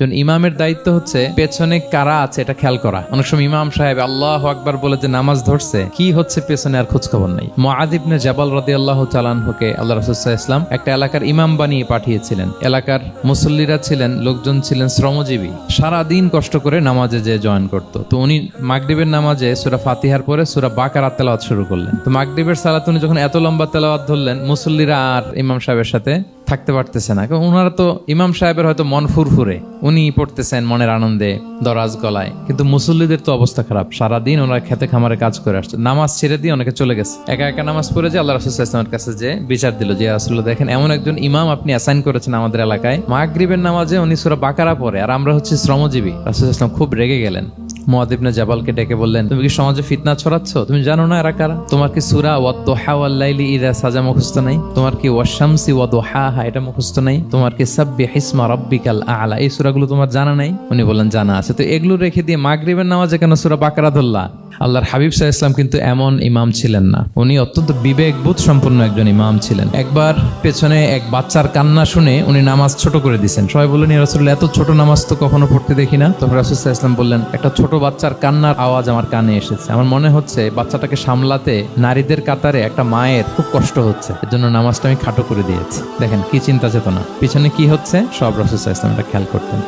একজন ইমামের দায়িত্ব হচ্ছে পেছনে কারা আছে এটা খেয়াল করা। অনেক সময় ইমাম সাহেব আল্লাহু আকবার বলে যে নামাজ ধরছে, কি হচ্ছে পেছনে আর খোঁজ খবর নাই। মুআয ইবনে জাবাল রাদিয়াল্লাহু তাআলা আনহুকে আল্লাহ রাসূল সাল্লাল্লাহু আলাইহি ওয়াসাল্লাম একটা এলাকার ইমাম বানিয়ে পাঠিয়েছিলেন। এলাকার মুসল্লিরা ছিলেন, লোকজন ছিলেন শ্রমজীবী, সারা দিন কষ্ট করে নামাজে যে জয়েন করত। তো উনি মাগরিবের নামাজে সূরা ফাতিহার পরে সূরা বাকারা তেলাওয়াত শুরু করলেন। তো মাগরিবের সালাত উনি যখন এত লম্বা তেলাওয়াত ধরলেন, মুসল্লিরা আর ইমাম সাহেবের সাথে থাকতে পারতেছে না, কারণ ওনারা তো ইমাম সাহেবের হয়তো মন ফুরফুরে, উনি পড়তেছেন মনের আনন্দে দরাজ গলায়, কিন্তু মুসল্লিদের তো অবস্থা খারাপ। সারাদিন ওনারা খেতে খামারে কাজ করে আসছে, নামাজ ছেড়ে দিয়ে অনেকে চলে গেছে। একা একা নামাজ পড়ে যে আল্লাহ রাসূল সাল্লাল্লাহু আলাইহি ওয়াসাল্লামের কাছে যে বিচার দিল যে রাসূলুল্লাহ দেখেন, এমন একজন ইমাম আপনি অ্যাসাইন করেছেন আমাদের এলাকায়, মাগরিবের নামাজে উনি সূরা বাকারা পড়ে আর আমরা হচ্ছে শ্রমজীবী। রাসূল সাল্লাল্লাহু আলাইহি ওয়াসাল্লাম খুব রেগে গেলেন। মুআয ইবনে জাবালকে ডেকে বললেন, তুমি কি সমাজে ফিতনা ছড়াচ্ছ? তুমি জানো না এরা কারা? তোমার কি সূরা ওয়াদ-দুহা ওয়াল-লাইলি ইযা সাজা মুখস্থ নাই? তোমার কি ওয়াশ-শামসি ওয়া-দুহাহা এটা মুখস্থ নাই? তোমার কি সাব্বিহিসমা রাব্বিকাল আ'লা এই সূরাগুলো তোমার জানা নাই? উনি বললেন জানা আছে। তো এগুলো রেখে দিয়ে মাগরিবের নামাজে কেন সূরা বাকারা ধরলা? আল্লাহর হাবিব সাল্লাল্লাহু আলাইহি ওয়াসাল্লাম কিন্তু এমন ইমাম ছিলেন না, উনি অত্যন্ত বিবেকবোধ সম্পন্ন একজন ইমাম ছিলেন। একবার পেছনে এক বাচ্চার কান্না শুনে উনি নামাজ ছোট করে দিয়েছেন। সবাই বললেন, ইয়া রাসূলুল্লাহ এত ছোট নামাজ তো কখনো পড়তে দেখি না। তখন রাসূল সাল্লাল্লাহু আলাইহি ওয়াসাল্লাম বললেন, একটা ছোট বাচ্চার কান্নার আওয়াজ আমার কানে এসেছে, আমার মনে হচ্ছে বাচ্চাটাকে সামলাতে নারীদের কাতারে একটা মায়ের খুব কষ্ট হচ্ছে, এজন্য নামাজটা আমি খাটো করে দিয়েছি। দেখেন কি চিন্তা চেতনা, পিছনে কি হচ্ছে সব রাসূল সাল্লাল্লাহু আলাইহি ওয়াসাল্লাম এটা খেয়াল করতেন।